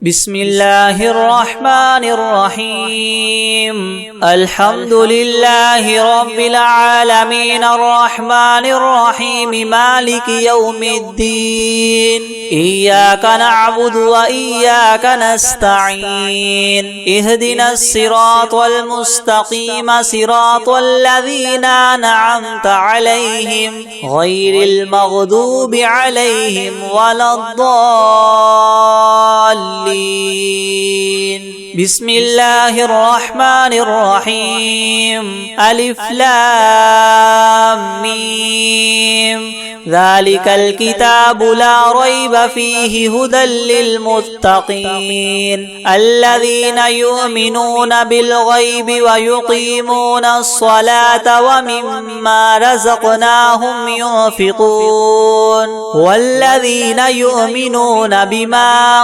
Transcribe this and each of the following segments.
بسم الله الرحمن الرحيم الحمد لله رب العالمين الرحمن الرحيم مالك يوم الدين إياك نعبد وإياك نستعين اهدنا الصراط المستقيم صراط الذين أنعمت عليهم غير المغضوب عليهم ولا الضالين. بسم الله الرحمن الرحيم ألف لام ميم ذلك الكتاب لا ريب فيه هدى للمتقين الذين يؤمنون بالغيب ويقيمون الصلاة ومما رزقناهم ينفقون والذين يؤمنون بما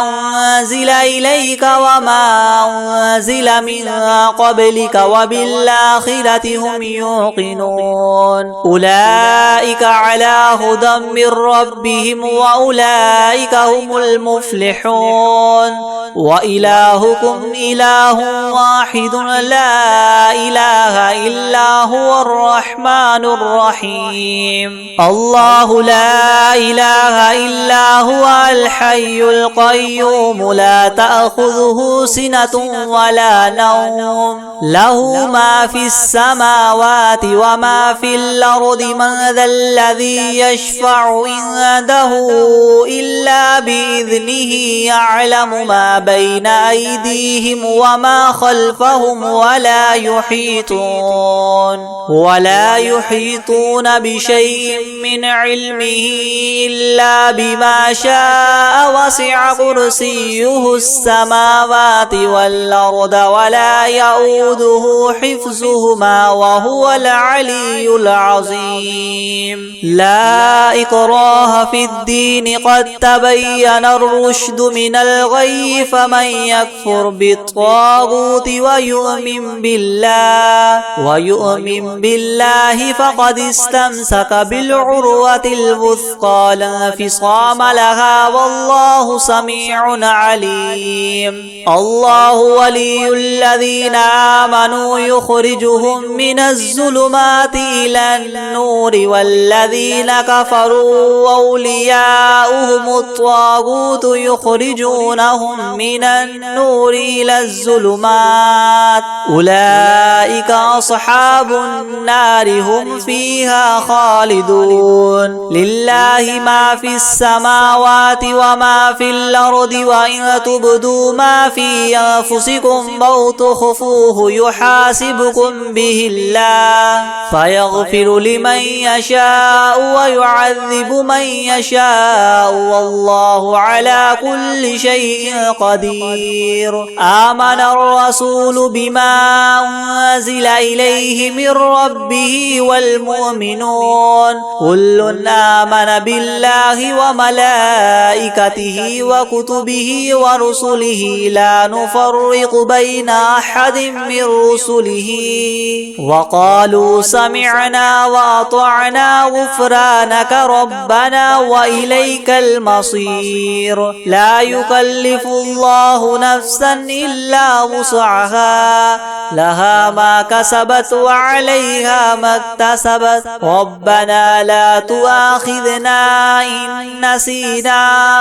أنزل إليك وما أنزل من قبلك وبالآخرة هم يوقنون أولئك على هدى من ربهم وأولئك هم المفلحون وإلهكم إله واحد لا إله إلا هو الرحمن الرحيم الله لا إله إلا هو الحي القيوم لا تأخذه سنة ولا نوم له ما في السماوات وما في الأرض من ذا الذي يشفع عنده إلا بإذنه يعلم ما بين أيديهم وما خلفهم ولا يحيطون بشيء من علمه إلا بما شاء وسع كرسيه السماوات والأرض ولا يؤوده حفظهما وهو العلي العظيم لا إكراه في الدين قد تبين الرشد من الغي فمن يكفر بالطاغوت ويؤمن بالله فقد استمسك بالعروة الوثقى لا انفصام لها والله سميع عليم الله ولي الذين آمنوا يخرجهم من الظلمات إلى النور والذين كفروا أولياؤهم الطاغوت يخرجونهم من النور إلى الظلمات أولئك أصحاب النار هم فيها خالدون لله ما في السماوات وما في الأرض وإن تبدوا ما في أنفسكم أو تخفوه يحاسبكم به الله فيغفر لمن يشاء ويعذب من يشاء والله على كل شيء قدير آمن الرسول بما أنزل إليه من ربه والمؤمنون كل آمن بالله وملائكته وكتبه ورسله لا نفرق بين أحد من رسله وقالوا سمعنا وأطعنا غفرانك ربنا وإليك المصير لا يكلف الله نفسا إلا وسعها لها ما كسبت وعليها ما اكتسبت ربنا لا تؤاخذنا إن نسينا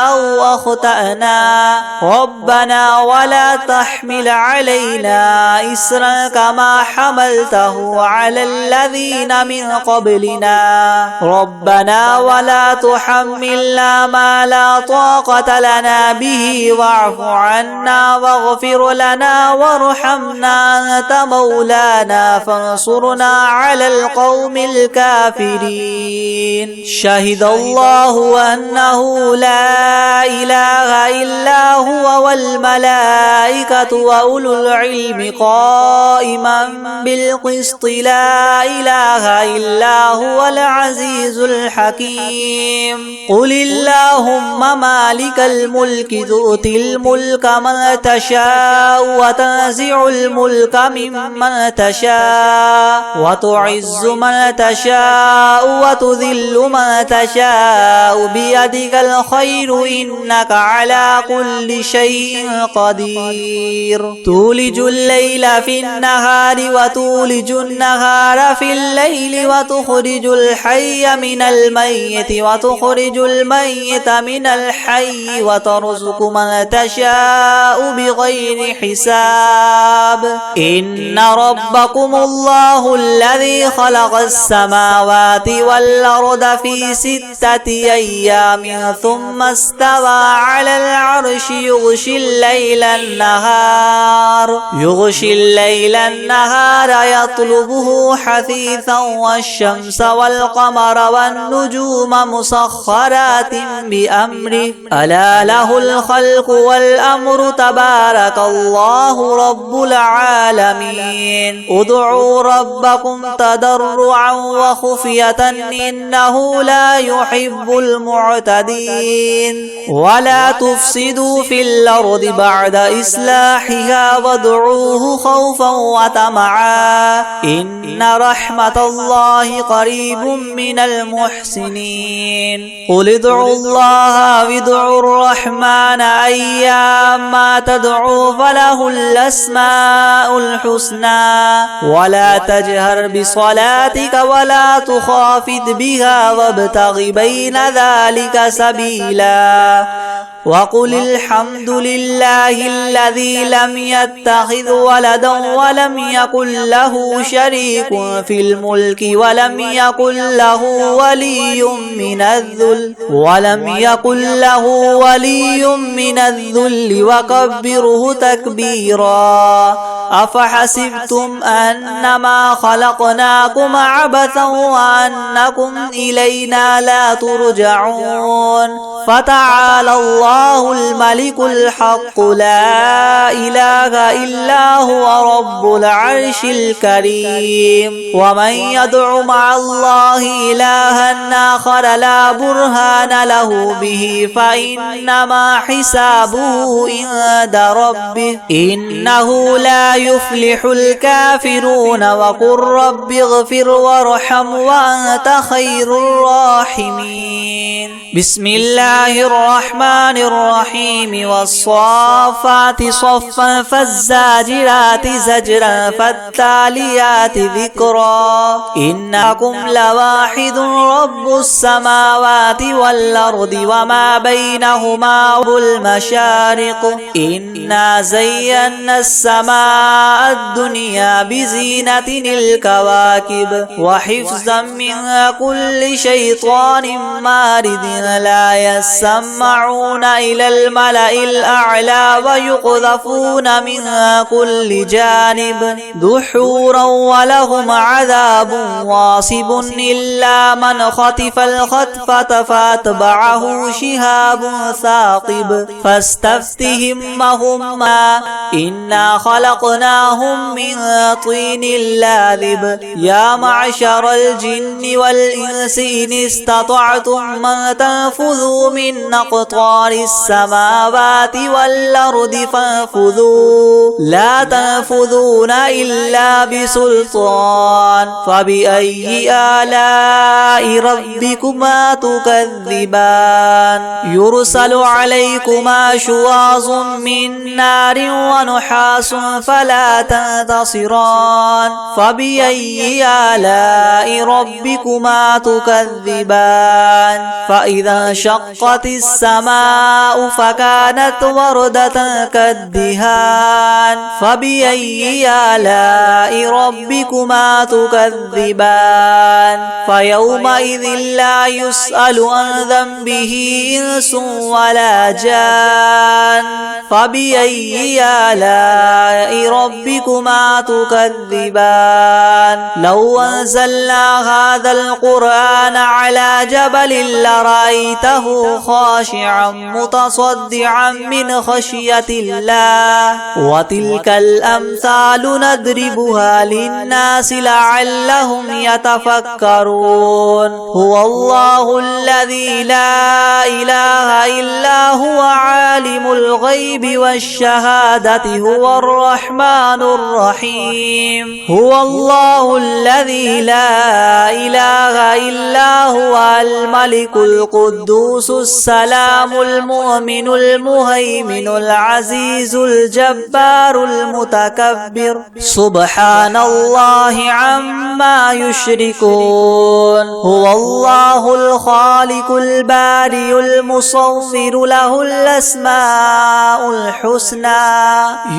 أو أخطأنا ربنا ولا تحمل علينا إسرا كما حملته على الذين من قبلنا ربنا ولا تحملنا ما لا طاقة لنا به واعف عنا واغفر لنا وارحمنا أنت مولانا فانصرنا على القوم الكافرين شهد الله أنه لا إله إلا هو والملائكة وأولو العلم قائما بالقسط لا إله إلا هو العزيز الحكيم الحكيم قل اللهم مالك الملك تؤتي الملك من تشاء وتنزع الملك ممن تشاء وتعز من تشاء وتذل من تشاء بيدك الخير إنك على كل شيء قدير تولج الليل في النهار وتولج النهار في الليل وتخرج الحي من الميت وتخرج الميت من الحي وترزق من تشاء بغير حساب إن ربكم الله الذي خلق السماوات والأرض في 6 أيام ثم استوى على العرش يغشي الليل النهار يطلبه حثيثا والشمس والقمر والنجوم مسخرات بأمره ألا له الخلق والأمر تبارك الله رب العالمين ادعوا ربكم تضرعا وخفية إنه لا يحب المعتدين ولا تفسدوا في الأرض بعد إصلاحها وادعوه خوفا وطمعا إن رحمة الله قريب من المحسنين قل ادعوا الله وادعوا الرحمن أيما تدعوا فله الأسماء الحسنى ولا تجهر بصلاتك ولا تخافت بها وابتغ بين ذلك سبيلا وقل الحمد لله الذي لم يتخذ ولدا ولم يكن له شريك في الملك ولم يكن له ولي من الذل وكبره تكبيرا أفحسبتم أنما خلقناكم عبثا وأنكم إلينا لا ترجعون فتعالى الله الملك الحق لا إله إلا هو رب العرش الكريم ومن يدع مع الله إلها آخر لا برهان له به فإنما حسابه عند ربه إنه لا يفلح الكافرون وقل رب اغفر وارحم وأنت خير الراحمين بسم الله الرحمن الرحيم والصافات صفا فالزاجرات زجرا فالتاليات ذكرا إنكم لواحد رب السماوات والأرض وما بينهما والمشارق إنا زينا السماء الدنيا بزينة الكواكب وحفظا من كل شيطان مارد لا يسمعون إلى الملأ الأعلى ويقذفون من كل جانب دحورا ولهم عذاب واصب إلا من خطف الخطفة فاتبعه شهاب ثاقب فاستفتهم وهما إنا خلقناهم من طين لاذب يا معشر الجن والإنس إن استطعتم من تنفذوا من أقطار السماوات والأرض فانفذوا لا تنفذون إلا بسلطان فبأي آلاء ربكما تكذبان يرسل عليكما شواظ من نار ونحاس فلا تنتصران فبأي آلاء ربكما تكذبان فإذا انشقت السماء فكانت وردة كالدهان فبأي آلاء ربكما تكذبان فيومئذ لا يسأل عن ذنبه إنس ولا جان فبأي آلاء ربكما تكذبان لو أنزلنا هذا القرآن على جبل لرأيته خاشعا متصدعا من خشية الله. وتلك الأمثال نضربها للناس لعلهم يتفكرون. هو الله الذي لا إله إلا هو عالم الغيب والشهادة هو الرحمن الرحيم. هو الله الذي لا إله إلا هو الملك القدوس السلام المؤمن المهيمن العزيز الجبار المتكبر سبحان الله عما يشركون. هو الله الخالق البارئ المصور له الأسماء الحسنى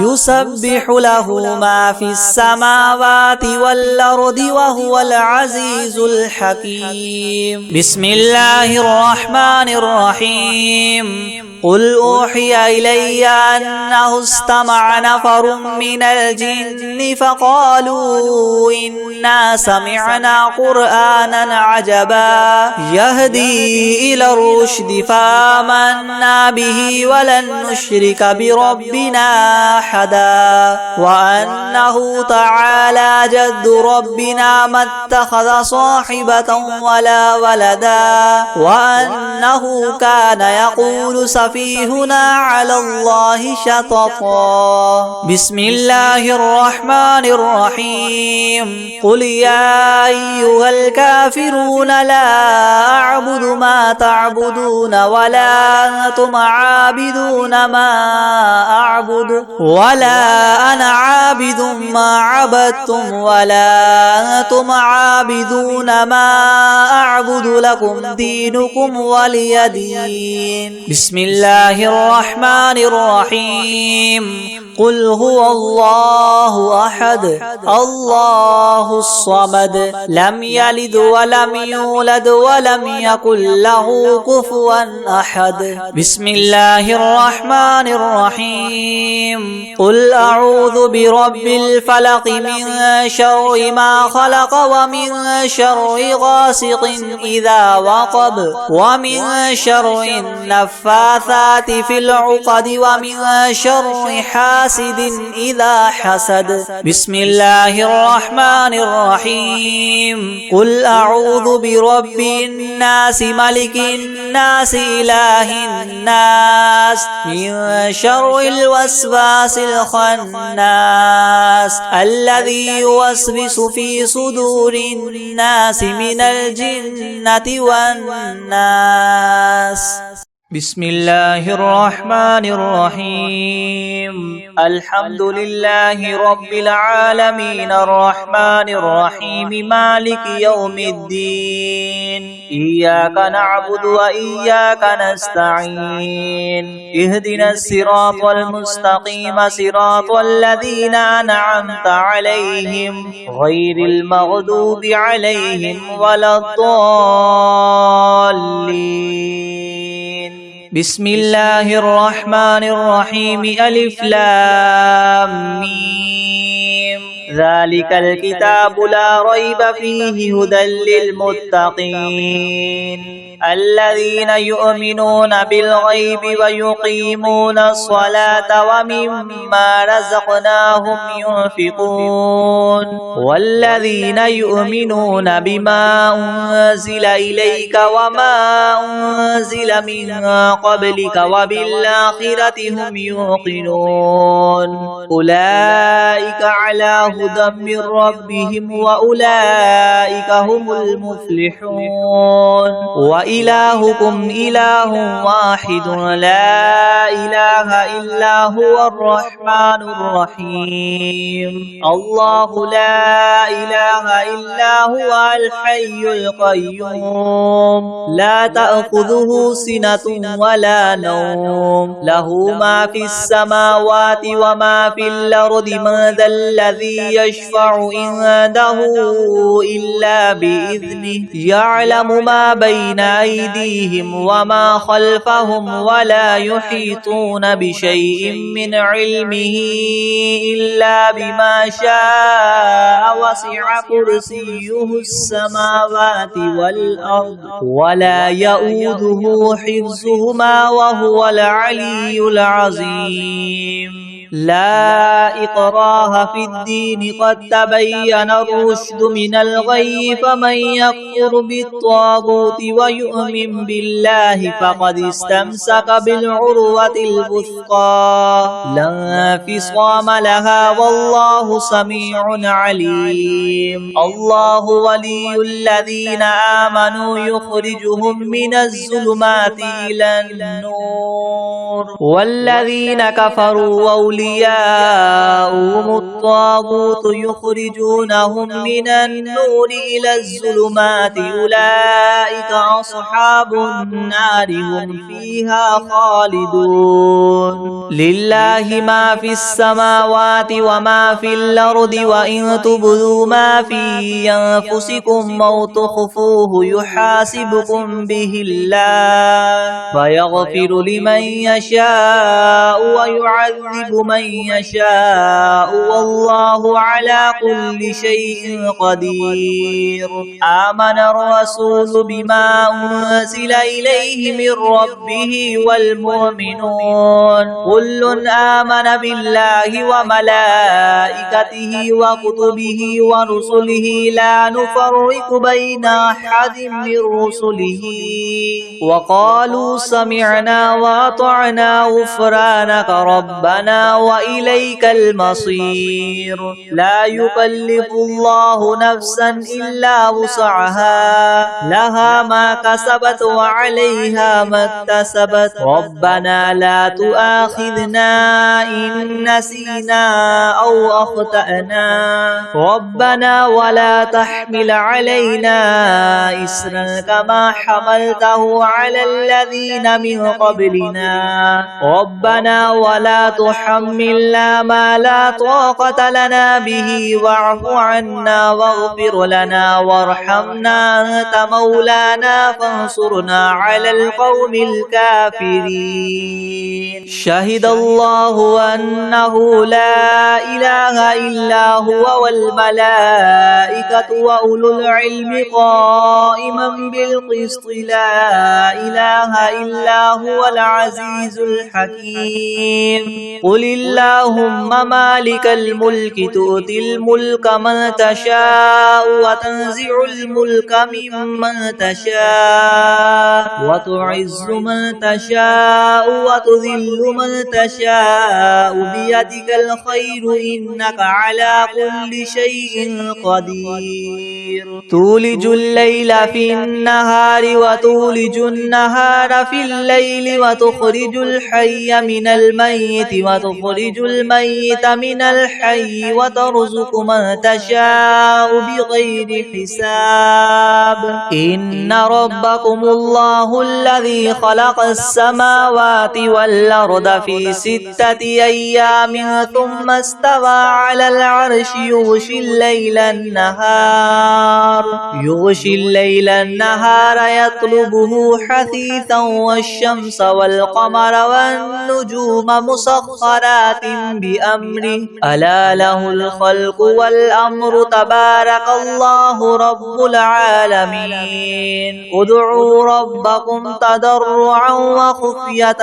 يسبح له ما في السماوات والأرض وهو العزيز الحكيم. بسم الله الرحمن الرحيم. قل أوحي إلي أنه استمع نفر من الجن فقالوا إنا سمعنا قرآنا عجبا يهدي إلى الرشد فآمنا به ولن نشرك بربنا أحدا وأنه تعالى جد ربنا ما اتخذ صاحبة ولا ولدا وأنه كان يقول سفيهنا على الله شططا. بسم الله الرحمن الرحيم. قل يا أيها الكافرون لا أعبد ما تعبدون ولا أنتم عابدون ما أعبد ولا أنا عابد ما عبدتم ولا أنتم عابدون ما أعبد لكم دينكم ولي دين. بسم الله الرحمن الرحيم. قل هو الله أحد الله الصمد لم يلد ولم يولد ولم يكن له كفوا أحد. بسم الله الرحمن الرحيم. قل أعوذ برب الفلق من شر ما خلق ومن شر غاسق إذا وقب ومن شر النفاثات في العقد ومن شر حاسد إذا حسد. بسم الله الرحمن الرحيم. قل أعوذ برب الناس ملك الناس إله الناس من شر الوسواس الخناس الذي يوسوس في صدور الناس من الجنة والناس. بسم الله الرحمن الرحيم. الحمد لله رب العالمين الرحمن الرحيم مالك يوم الدين إياك نعبد وإياك نستعين اهدنا الصراط المستقيم صراط الذين أنعمت عليهم غير المغضوب عليهم ولا الضالين. بسم الله الرحمن الرحيم. ألف لام ميم. ذلك الكتاب لا ريب فيه هدى للمتقين الذين يؤمنون بالغيب ويقيمون الصلاة ومما رزقناهم ينفقون والذين يؤمنون بما أنزل إليك وما أنزل من قبلك وبالآخرة هم يوقنون أولئك على هدى من ربهم وأولئك هم المفلحون. وإلهكم إله واحد لا إله إلا هو الرحمن الرحيم. الله لا إله إلا هو الحي القيوم لا تأخذه سنة ولا نوم له ما في السماوات وما في الأرض. من ذا الذي الذي يشفع عنده إلا بإذنه يعلم ما بين أيديهم وما خلفهم ولا يحيطون بشيء من علمه إلا بما شاء وسع كرسيه السماوات والأرض ولا يؤوده حفظهما وهو العلي العظيم لا إكراه في الدين قد تبين الرشد من الغي فمن يكفر بالطاغوت ويؤمن بالله فقد استمسك بالعروة الوثقى لا انفصام لها والله سميع عليم الله ولي الذين آمنوا يخرجهم من الظلمات إلى النور والذين كفروا أولياؤهم الطاغوت يخرجونهم من النور إلى الظلمات أولئك أصحاب النار هم فيها خالدون لله ما في السماوات وما في الأرض وإن تبدوا ما في أنفسكم أو تخفوه يحاسبكم به الله فيغفر لمن يشاء ويعذب من يشاء والله على كل شيء قدير آمن الرسول بما أنزل إليه من ربه والمؤمنون كل آمن بالله وملائكته وكتبه ورسله لا نفرق بين أحد من رسله وقالوا سمعنا وأطعنا غفرانك ربنا وإليك المصير لا يكلف الله نفسا إلا وسعها لها ما كسبت وعليها ما اكتسبت ربنا لا تؤاخذنا إن نسينا أو أخطأنا ربنا ولا تحمل علينا إسرا كما حملته على الذين من قبلنا ربنا ولا تحملنا ما لا طاقة لنا به واعف عنا واغفر لنا وارحمنا أنت مولانا فانصرنا على القوم الكافرين شهد الله أنه لا إله إلا هو والملائكة وأولو العلم قائما بالقسط لا إله إلا هو العزيز الحكيم قل اللهم مالك الملك تؤتي الملك من تشاء وتنزع الملك ممن تشاء وتعز من تشاء وتذل من تشاء بيدك الخير إنك على كل شيء قدير تولج الليل في النهار وتولج النهار في الليل وتخرج الحي من الميت وتخرج الميت من الحي وترزق من تشاء بغير حساب إن ربكم الله الذي خلق السماوات والأرض في 6 أيام ثم استوى على العرش يغشي الليل النهار يطلبه حثيثا والشمس والقمر والنجوم مسخرات بأمره ألا له الخلق والأمر تبارك الله رب العالمين ادعوا ربكم تضرعا وخفية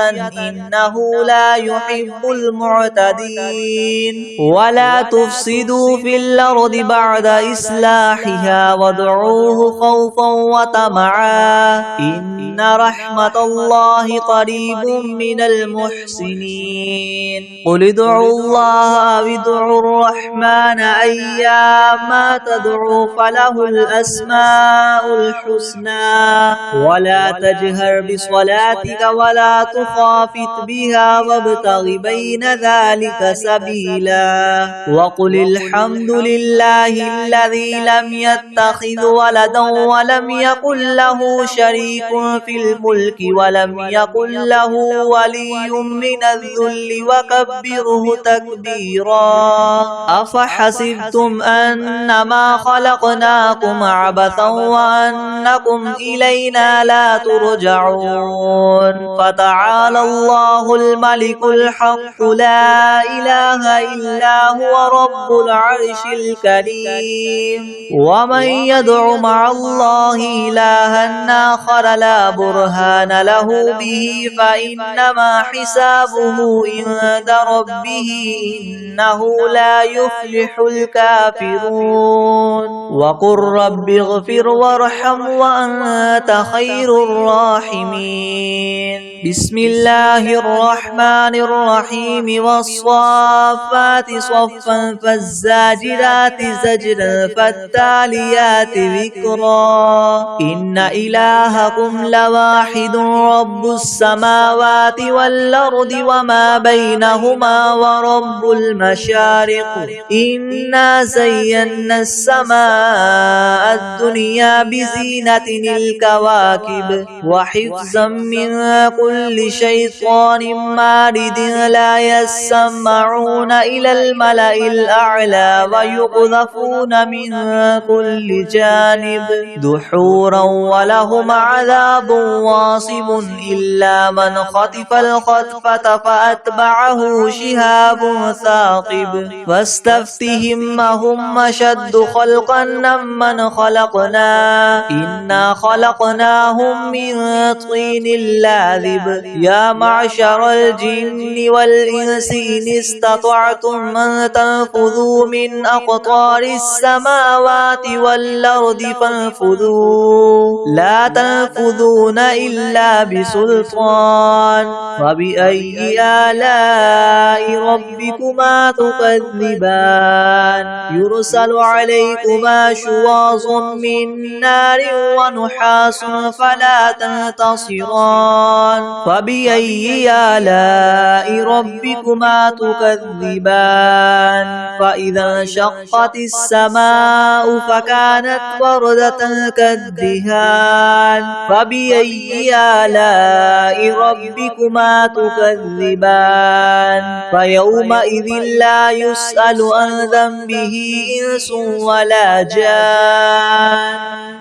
إنه لا يحب المعتدين ولا تفسدوا في الأرض بعد إصلاحها وادعوه خوفا وطمعا إن رحمة الله قريب من المحسنين قل ادعوا الله أو ادعوا الرحمن أيما تدعوا فله الأسماء الحسنى ولا تجهر بصلاتك ولا تخافت بها وابتغ بين ذلك سبيلا وقل الحمد لله الذي لم يتخذ ولدا ولم يكن له شريك في الملك ولم يكن له ولي من الذل وكبره تكبيرا تكبيرا أفحسبتم أنما خلقناكم عبثا وأنكم إلينا لا ترجعون فتعالى الله الملك الحق لا إله إلا هو رب العرش الكريم ومن يدع مع الله إلها آخر لا برهان له به فإنما حسابه عند ربه إنه لا يفلح الكافرون وقل رب اغفر وارحم وأنت خير الراحمين بسم الله الرحمن الرحيم والصافات صفا فالزاجرات زجرا فالتاليات ذكرا إن إلهكم لواحد رب السماوات والأرض وما بينهما ورب المشارق إنا زينا السماء الدنيا بزينة الكواكب وحفظا من كل شيطان مارد لا يسمعون إلى الملأ الأعلى ويقذفون من كل جانب دحورا ولهم عذاب واصب إلا من خطف الخطفة فأتبعه شهاب ثاقب فاستفتهم هم أشد خلقا ممن خلقنا إنا خلقناهم من طين لاذب يا معشر الجن والإنس إن استطعتم أن تنفذوا من أقطار السماوات والأرض فانفذوا لا تنفذون إلا بسلطان فبأي آلاء ربكما تكذبان يرسل عليكما شواظ من نار ونحاس فلا تنتصران فبأي آلاء ربكما تكذبان فإذا انشقت السماء فكانت وردة كالدهان فبأي آلاء ربكما تكذبان فيومئذ لا يسأل عن ذنبه إنس ولا جان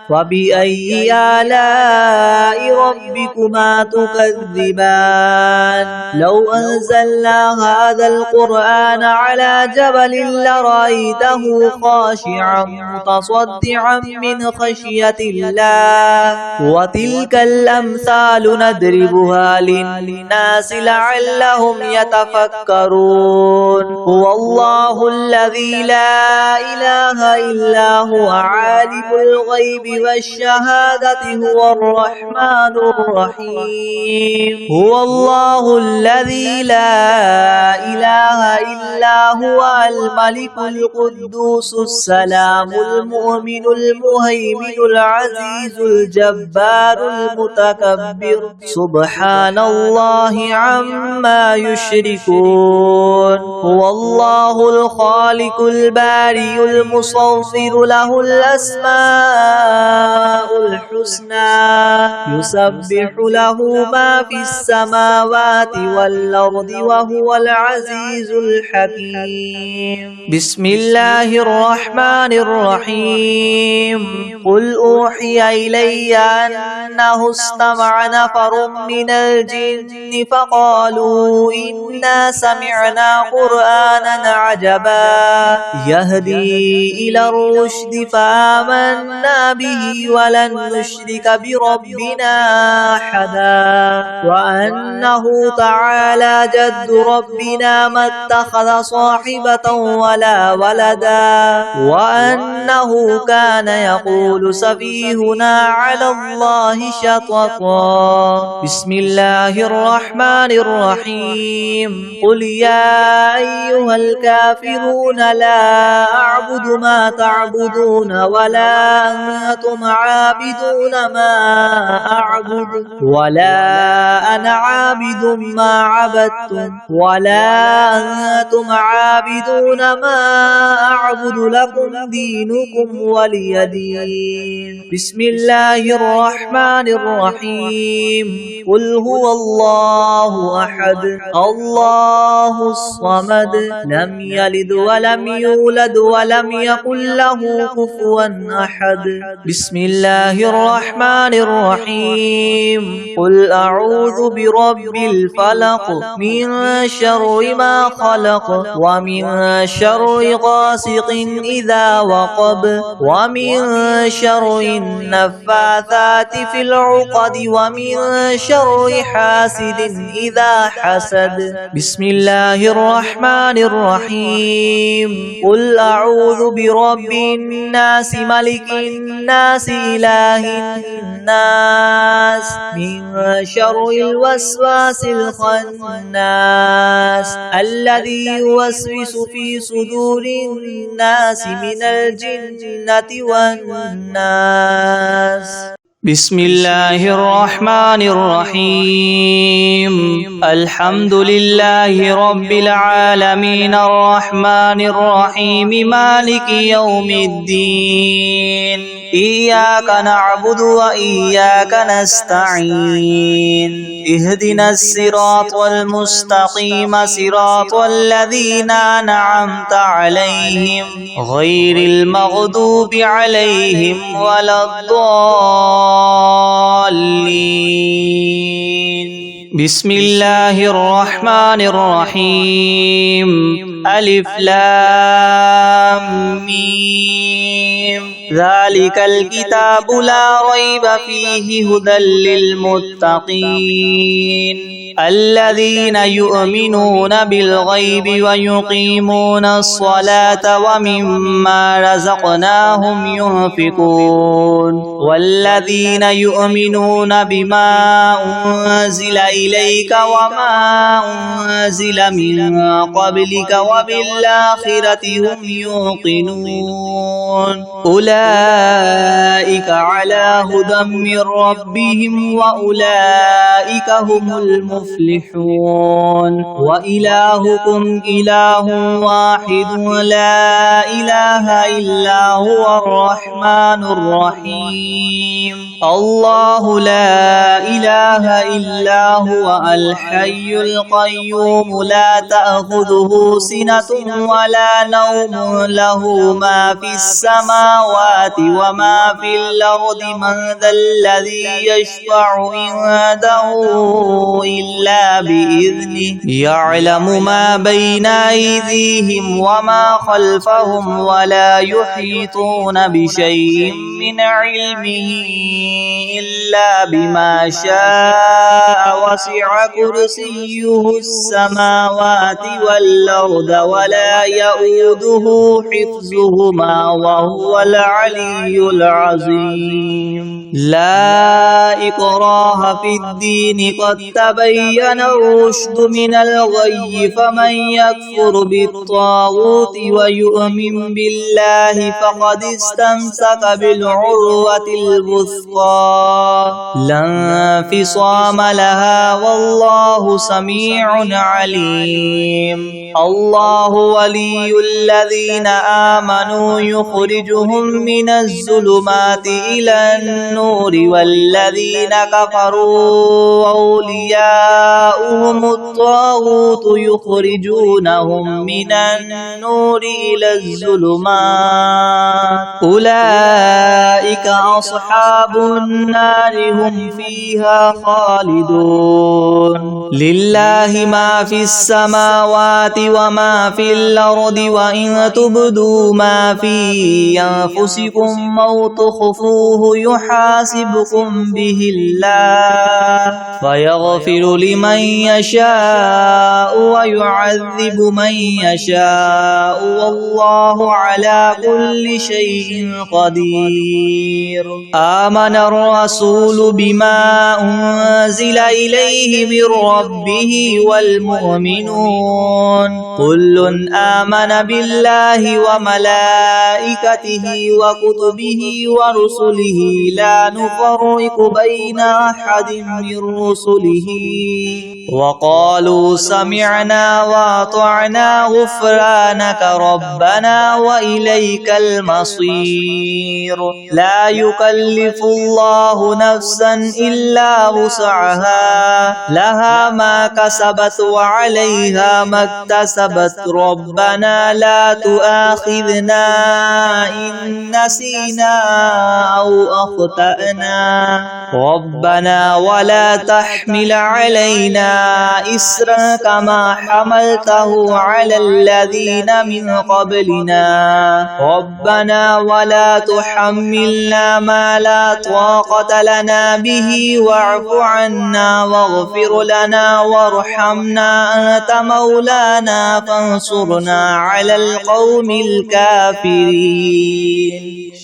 فبأي آلاء ربكما تكذبان لو أنزلنا هذا القرآن على جبل لرأيته خاشعا متصدعا من خشية الله وتلك الأمثال نضربها للناس لعلهم يتفكرون هو الله الذي لا إله إلا هو عالم الغيب والشهادة هو الرحمن الرحيم هو الله الذي لا إله إلا هو الملك القدوس السلام المؤمن المهيمن العزيز الجبار المتكبر سبحان الله عما يشركون هو الله الخالق البارئ المصور له الأسماء الحسنى يسبح له ما في السماوات والأرض وهو العزيز الحكيم بسم الله الرحمن الرحيم قل أوحي إلي أنه استمع نفر من الجن فقالوا إنا سمعنا قرآنا عجبا يهدي إلى الرشد فآمنا به ولن نشرك بربنا أحدا وأنه تعالى جد ربنا ما اتخذ صاحبة ولا ولدا وأنه كان يقول سفيهنا على الله شططا بسم الله الرحمن الرحيم قل يا أيها الكافرون لا أعبد ما تعبدون ولا أنتم عابدون ما أعبد ولا أنا عابد ما عبدتم ولا أنتم عابدون ما أعبد لكم دينكم ولي دين بسم الله الرحمن الرحيم قل هو الله أحد الله الصمد الصمد لم يلد ولم يولد ولم يكن له كفوا أحد بسم الله الرحمن الرحيم قل أعوذ برب الفلق من شر ما خلق ومن شر غاسق إذا وقب ومن شر النفاثات في العقد ومن شر حاسد إذا حسد بسم الله الرحمن الرحيم قل أعوذ برب الناس ملك الناس إله الناس من شر الوسواس الخناس الذي يوسوس في صدور الناس من الجنة والناس بسم الله الرحمن الرحيم الحمد لله رب العالمين الرحمن الرحيم مالك يوم الدين إياك نعبد وإياك نستعين اهدنا الصراط المستقيم صراط الذين أنعمت عليهم غير المغضوب عليهم ولا الضالين بسم الله الرحمن الرحيم ألف لام ميم ذلك الكتاب لا ريب فيه هدى للمتقين الذين يؤمنون بالغيب ويقيمون الصلاة ومما رزقناهم ينفقون والذين يؤمنون بما أنزل إليك وما أنزل من قبلك وبالآخرة هم يوقنون أولئك على هدى من ربهم وأولئك هم المفلحون وإلهكم إله واحد لا إله إلا هو الرحمن الرحيم الله لا إله إلا هو الحي القيوم لا تأخذه سنة ولا نوم له ما في السماوات وما في الأرض من ذا الذي يشفع عنده إلا بإذنه يعلم ما بين أيديهم وما خلفهم ولا يحيطون بشيء من علمه إلا بما شاء وسع كرسيه السماوات والأرض ولا يؤوده حفظهما وهو العلي العظيم لا إكراه في الدين قد تبين الرشد من الغي فمن يكفر بالطاغوت ويؤمن بالله فقد استمسك بالعروة الوثقى لا انفصام لها والله سميع عليم الله ولي الذين آمنوا يخرجهم من الظلمات إلى النور والذين كفروا أولياؤهم الطاغوت يخرجونهم من النور إلى الظلمات أولئك أصحاب النار هم فيها خالدون لله ما في السماوات وما في الأرض وإن تبدوا ما في أنفسكم أو تخفوه يحاسبكم به الله فيغفر لمن يشاء ويعذب من يشاء والله على كل شيء قدير آمن الرسول بما أنزل إليه من ربه والمؤمنون كل آمن بالله وملائكته وكتبه ورسله لا نفرق بين أحد من رسله وقالوا سمعنا وأطعنا غفرانك ربنا وإليك المصير لا يكلف الله نفسا إلا وسعها لها ما كسبت وعليها ما اكتسبت كسبت ربنا لا تؤاخذنا إن نسينا أو أخطأنا ربنا ولا تحمل علينا إسرا كما حملته على الذين من قبلنا ربنا ولا تحملنا ما لا طاقة لنا به واعف عنا واغفر لنا وارحمنا أنت مولانا فانصرنا على القوم الكافرين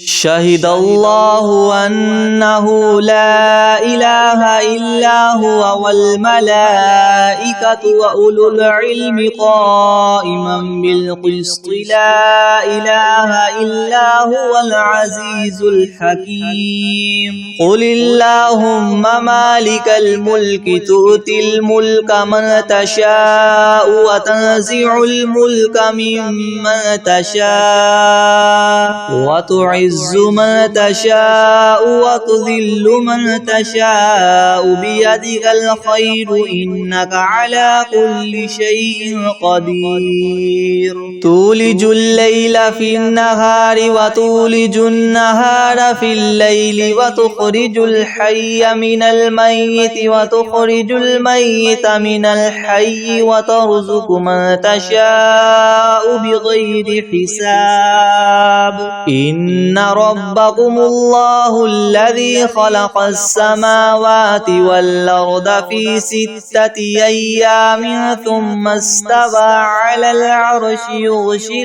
شهد الله أنه لا إله إلا هو والملائكة وأولو العلم قائما بالقسط لا إله إلا هو العزيز الحكيم قل اللهم مالك الملك تؤتي الملك من تشاء وتنزع الملك ممن تشاء وتعز من تشاء وتذل من تشاء بيدك الخير إنك على كل شيء قدير تولج الليل في النهار وتولج النهار في الليل وتخرج الحي من الميت وتخرج الميت من الحي وترزق من تشاء بغير حساب إن ربكم الله الذي خلق السماوات والأرض في 6 أيام ثم استوى على العرش يغشي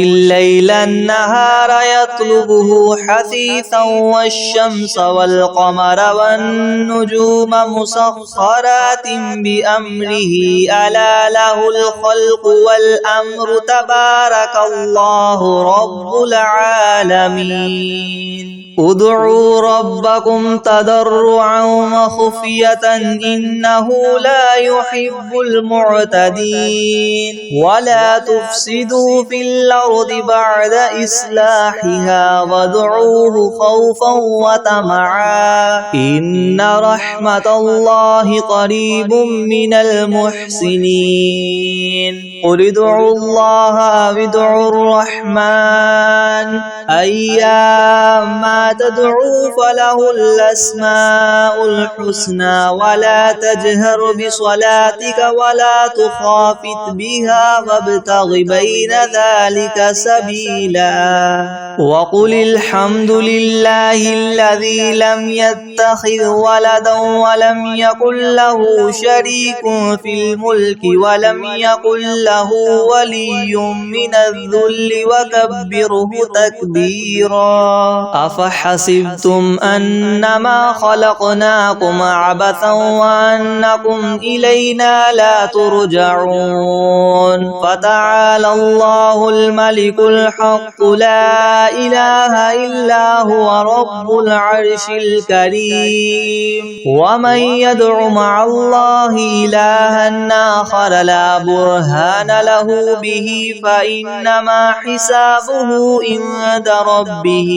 الليل النهار يطلبه حثيثا والشمس والقمر والنجوم مسخرات بأمره ألا له الخلق والأمر تبارك الله رب العالمين ادعوا ربكم تضرعا وخفية إنه لا يحب المعتدين ولا تفسدوا في الأرض بعد إصلاحها وادعوه خوفا وطمعا إن رحمة الله قريب من المحسنين قل ادعوا الله أو ادعوا الرحمن أيما تدعوا فله الأسماء الحسنى ولا تجهر بصلاتك ولا تخافت بها وابتغ بين ذلك سبيلا وقل الحمد لله الذي لم يتخذ ولدا ولم يكن له شريك في الملك ولم يكن له ولي من الذل وكبره تكبيرا أفحسبتم أنما خلقناكم عبثا وأنكم إلينا لا ترجعون فتعالى الله الملك الحق لا إله إلا هو رب العرش الكريم ومن يدع مع الله إلها آخر لا برهان له به فإنما حسابه عند ربه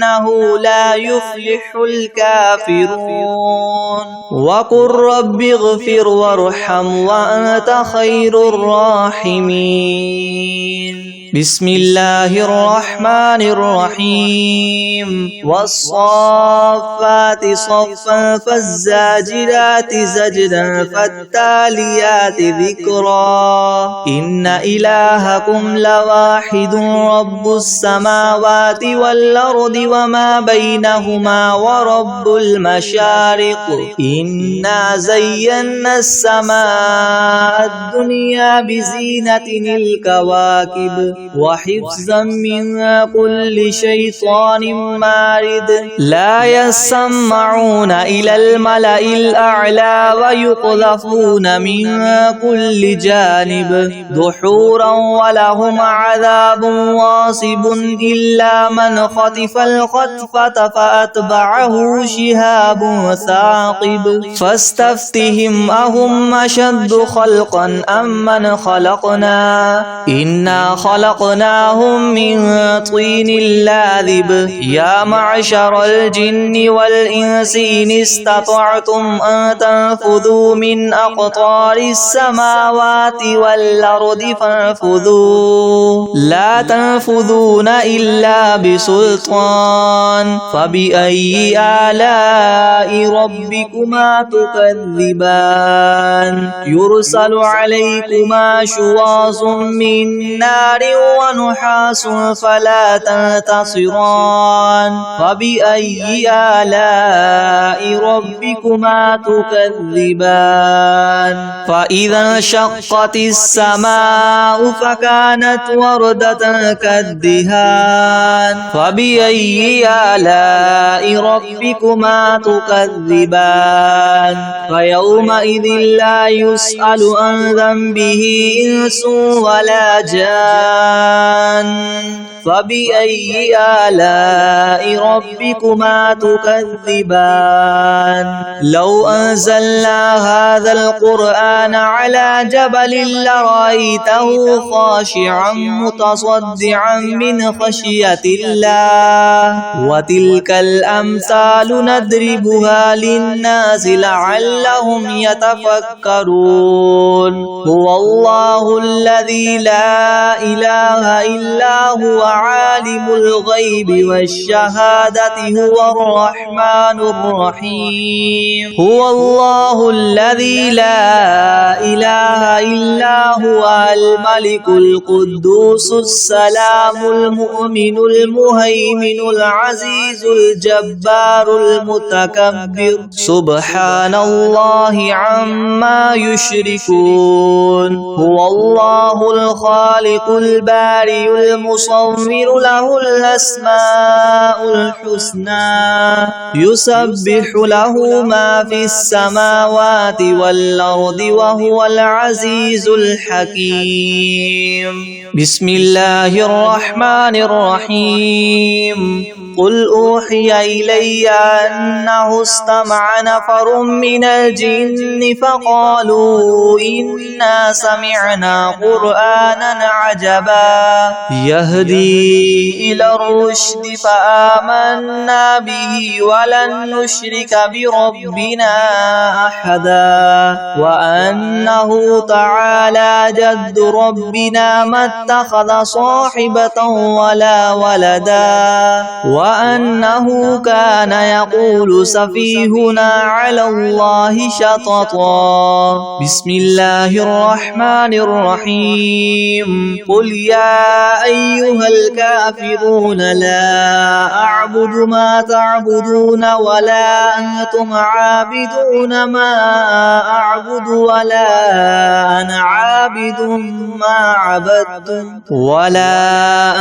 إنه لا يفلح الكافرون وقل رب اغفر وارحم وأنت خير الراحمين بسم الله الرحمن الرحيم والصافات صفا فالزاجرات زجرا فالتاليات ذكرا إن إلهكم لواحد رب السماوات والأرض وما بينهما ورب المشارق إنا زينا السماء الدنيا بزينة الكواكب وحفظا من كل شيطان مارد لا يسمعون إلى الملأ الأعلى ويقذفون من كل جانب دحورا ولهم عذاب واصب إلا من خطف الخطفة فأتبعه شهاب ثاقب فاستفتهم أهم أشد خلقا أم من خلقنا إنا خلقناهم من طين لاذب يا معشر الجن والإنس إن استطعتم أن تنفذوا من أقطار السماوات والأرض فانفذوا لا تنفذون إلا بسلطان فبأي آلاء ربكما تكذبان يرسل عليكما شواظ من نار ونحاس فلا تنتصران فبأي آلاء ربكما تكذبان فإذا انشقت السماء فكانت وردة كالدهان فبأي آلاء ربكما تكذبان فيومئذ لا يسأل عن ذنبه إنس ولا جان فبأي آلاء ربكما تكذبان لو أنزلنا هذا القرآن على جبل لرأيته خاشعا متصدعا من خشية الله وتلك الأمثال نضربها للناس لعلهم يتفكرون هو الله الذي لا إله إلا هو عالم الغيب والشهادة هو الرحمن الرحيم هو الله الذي لا إله إلا هو الملك القدوس السلام المؤمن المهيمن العزيز الجبار المتكبر سبحان الله عما يشركون هو الله الخالق البارئ المصور له الأسماء الحسنى يسبح له ما في السماوات والأرض وهو العزيز الحكيم بسم الله الرحمن الرحيم قل أوحي إلي أنه استمع نفر من الجن فقالوا إنا سمعنا قرآنا عجبا يهدي إلى الرشد فآمنا به ولن نشرك بربنا أحدا وأنه تعالى جد ربنا ما اتخذ صاحبة ولا ولدا وأنه كان يقول سفيهنا على الله شططا بسم الله الرحمن الرحيم قل يا أيها الكافرون لا أعبد ما تعبدون ولا أنتم عابدون ما أعبد ولا أنا عابد ما عبدتم ولا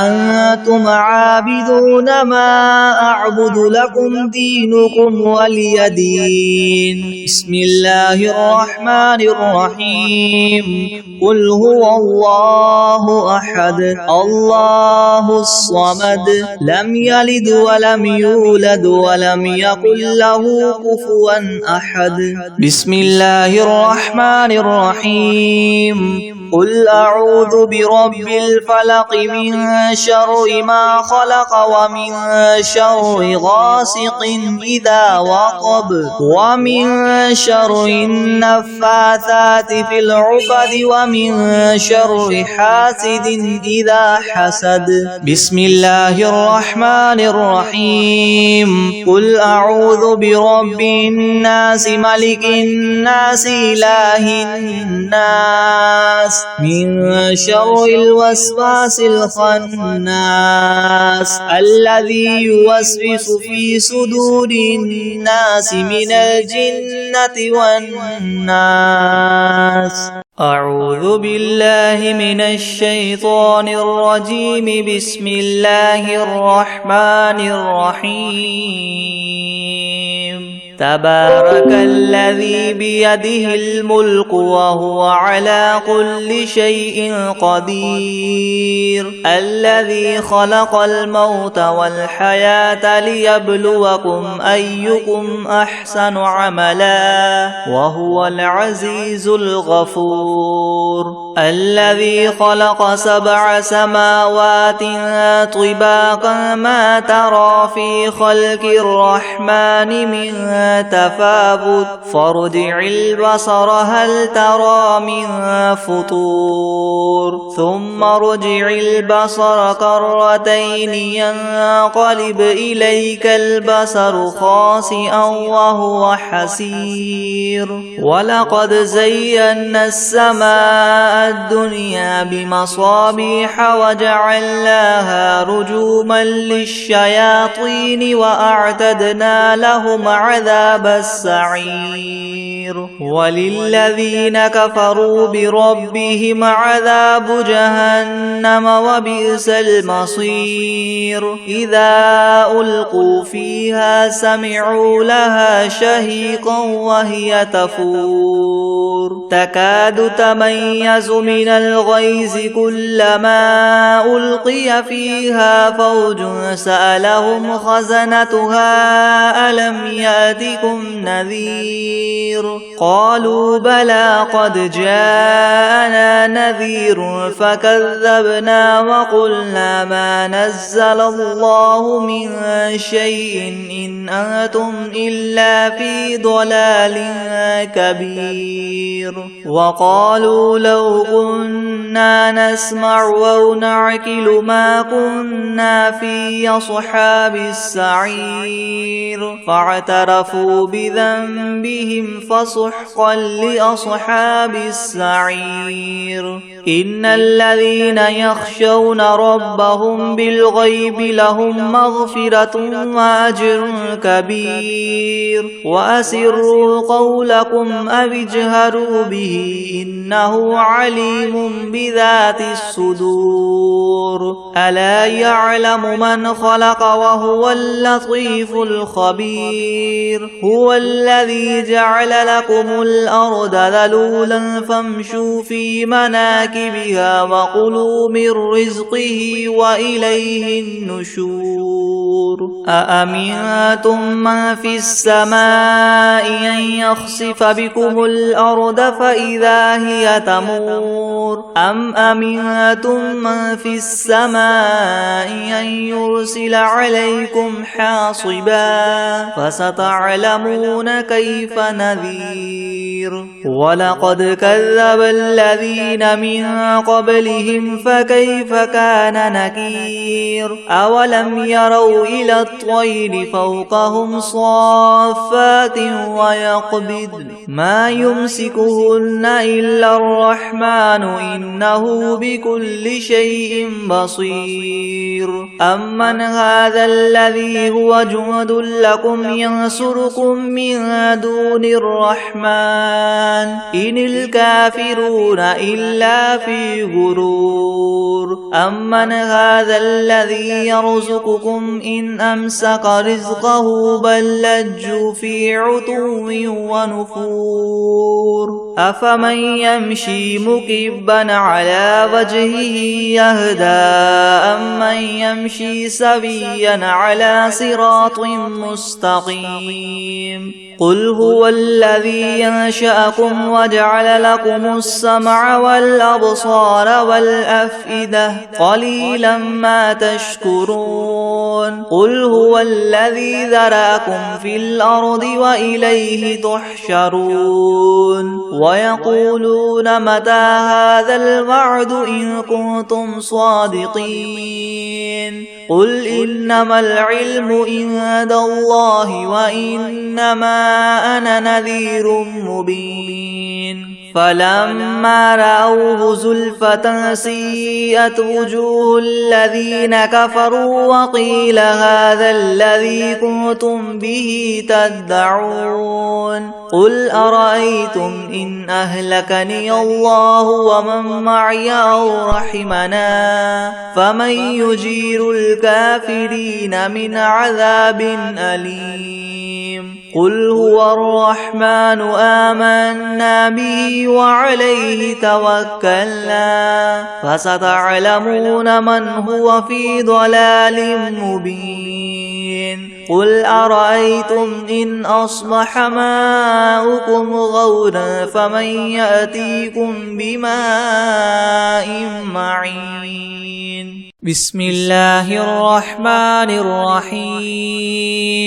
أنتم عابدون ما أعبد لكم دينكم ولي دين بسم الله الرحمن الرحيم قل هو الله أحد الله الصمد لم يلد ولم يولد ولم يكن له كفوا أحد بسم الله الرحمن الرحيم قل أعوذ برب الفلق من شر ما خلق ومن شر غاسق إذا وقب ومن شر النفاثات في العقد ومن شر حاسد إذا حسد بسم الله الرحمن الرحيم قل أعوذ برب الناس ملك الناس إله الناس من شر الوسواس الخناس الذي يوسوس في صدور الناس من الجنة والناس أعوذ بالله من الشيطان الرجيم بسم الله الرحمن الرحيم تبارك الذي بيده الملك وهو على كل شيء قدير الذي خلق الموت والحياة ليبلوكم أيكم أحسن عملا وهو العزيز الغفور الذي خلق 7 سماوات طباقا ما ترى في خلق الرحمن من تفاوت فارجع البصر هل ترى من فطور ثم ارجع البصر كرتين ينقلب إليك البصر خاسئا وهو حسير ولقد زينا السماء الدنيا بمصابيح وجعلناها رجوما للشياطين وأعتدنا لهم عذاب السعير وللذين كفروا بربهم عذاب جهنم وبئس المصير إذا ألقوا فيها سمعوا لها شهيقا وهي تفور تكاد تميز من الغيظ كلما ألقي فيها فوج سألهم خزنتها ألم يأتكم نذير قالوا بلى قد جاءنا نذير فكذبنا وقلنا ما نزل الله من شيء إن أنتم إلا في ضلال كبير وقالوا لو كنا نسمع أو نعقل ما كنا في أصحاب السعير فاعترفوا بذنبهم فسحقا لأصحاب السعير إن الذين يخشون ربهم بالغيب لهم مغفرة وأجر كبير وأسروا قولكم أو اجهروا به إنه عليم بذات الصدور ألا يعلم من خلق وهو اللطيف الخبير هو الذي جعل لكم الأرض ذلولا فامشوا في مناكبها وكلوا من رزقه وإليه النشور أأمنتم من في السماء أن يخسف بكم الأرض فإذا هي تمور أم أمنتم من في السماء أن يرسل عليكم حاصبا فستعلمون كيف نذير ولقد كذب الذين من قبلهم فكيف كان نكير أولم يروا إلى الطير فوقهم صافات ويقبض ما يمسكهن إلا الرحمن إنه بكل شيء بصير أمن هذا الذي هو جند لكم ينصركم من دون الرحمن إن الكافرون إلا في غرور أمن هذا الذي يرزقكم إن أمسك رزقه بل لجوا في عتو ونفور أفمن يمشي مكبا على وجهه يهدى أمن يمشي سويا على صراط مستقيم قل هو الذي ينشأكم وجعل لكم السمع والأبصار والأفئدة قليلا ما تشكرون قل هو الذي ذرأكم في الأرض وإليه تحشرون ويقولون متى هذا الوعد إن كنتم صادقين قل إنما العلم عند الله وإنما أنا نذير مبين فلما رأوه زلفة سيئت وجوه الذين كفروا وقيل هذا الذي كنتم به تدعون قل أرأيتم إن أهلكني الله ومن معي أو رحمنا فمن يجير الكافرين من عذاب أليم قل هو الرحمن آمنا به وعليه توكلنا فستعلمون من هو في ضلال مبين قل أرأيتم إن أصبح ماؤكم غورا فمن يأتيكم بماء معين بسم الله الرحمن الرحيم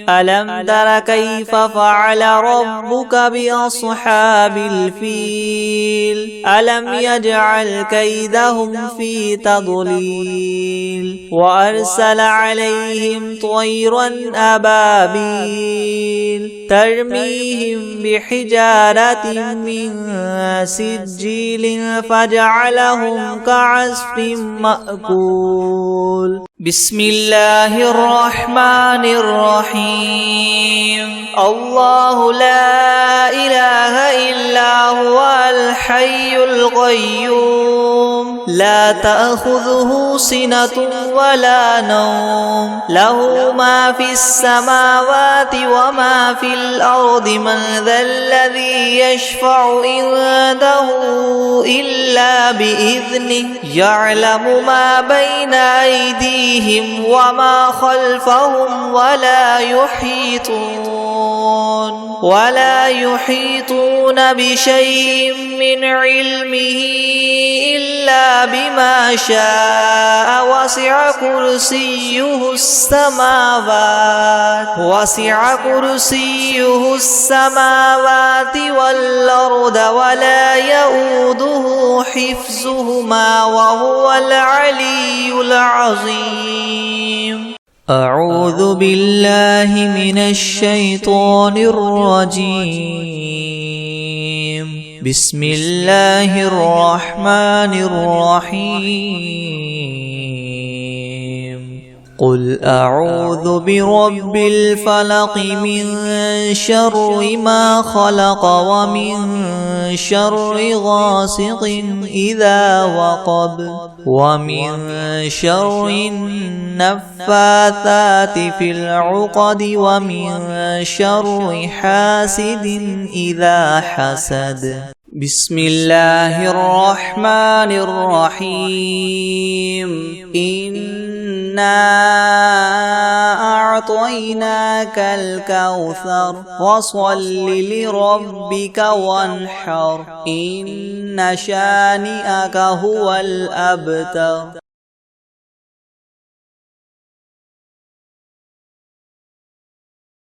ألم تر كيف فعل ربك بأصحاب الفيل ألم يجعل كيدهم في تضليل وأرسل عليهم طيرا أبابيل ترميهم بحجارة من سجيل فجعلهم كعصف مأكول بسم الله الرحمن الرحيم الله لا إله إلا هو الحي القيوم لا تأخذه سنة ولا نوم له ما في السماوات وما في الأرض من ذا الذي يشفع عنده إلا بإذنه يعلم ما بين أيديهم وما خلفهم ولا يحيطون بشيء من علمه إلا بما شاء وسع كرسيه السماوات والأرض ولا يؤوده حفظهما وهو العلي العظيم أعوذ بالله من الشيطان الرجيم بسم الله الرحمن الرحيم قل أعوذ برب الفلق من شر ما خلق ومن شر غاسق إذا وقب ومن شر النفاثات في العقد ومن شر حاسد إذا حسد بسم الله الرحمن الرحيم إنا أعطيناك الكوثر فصل لربك وانحر إن شانئك هو الأبتر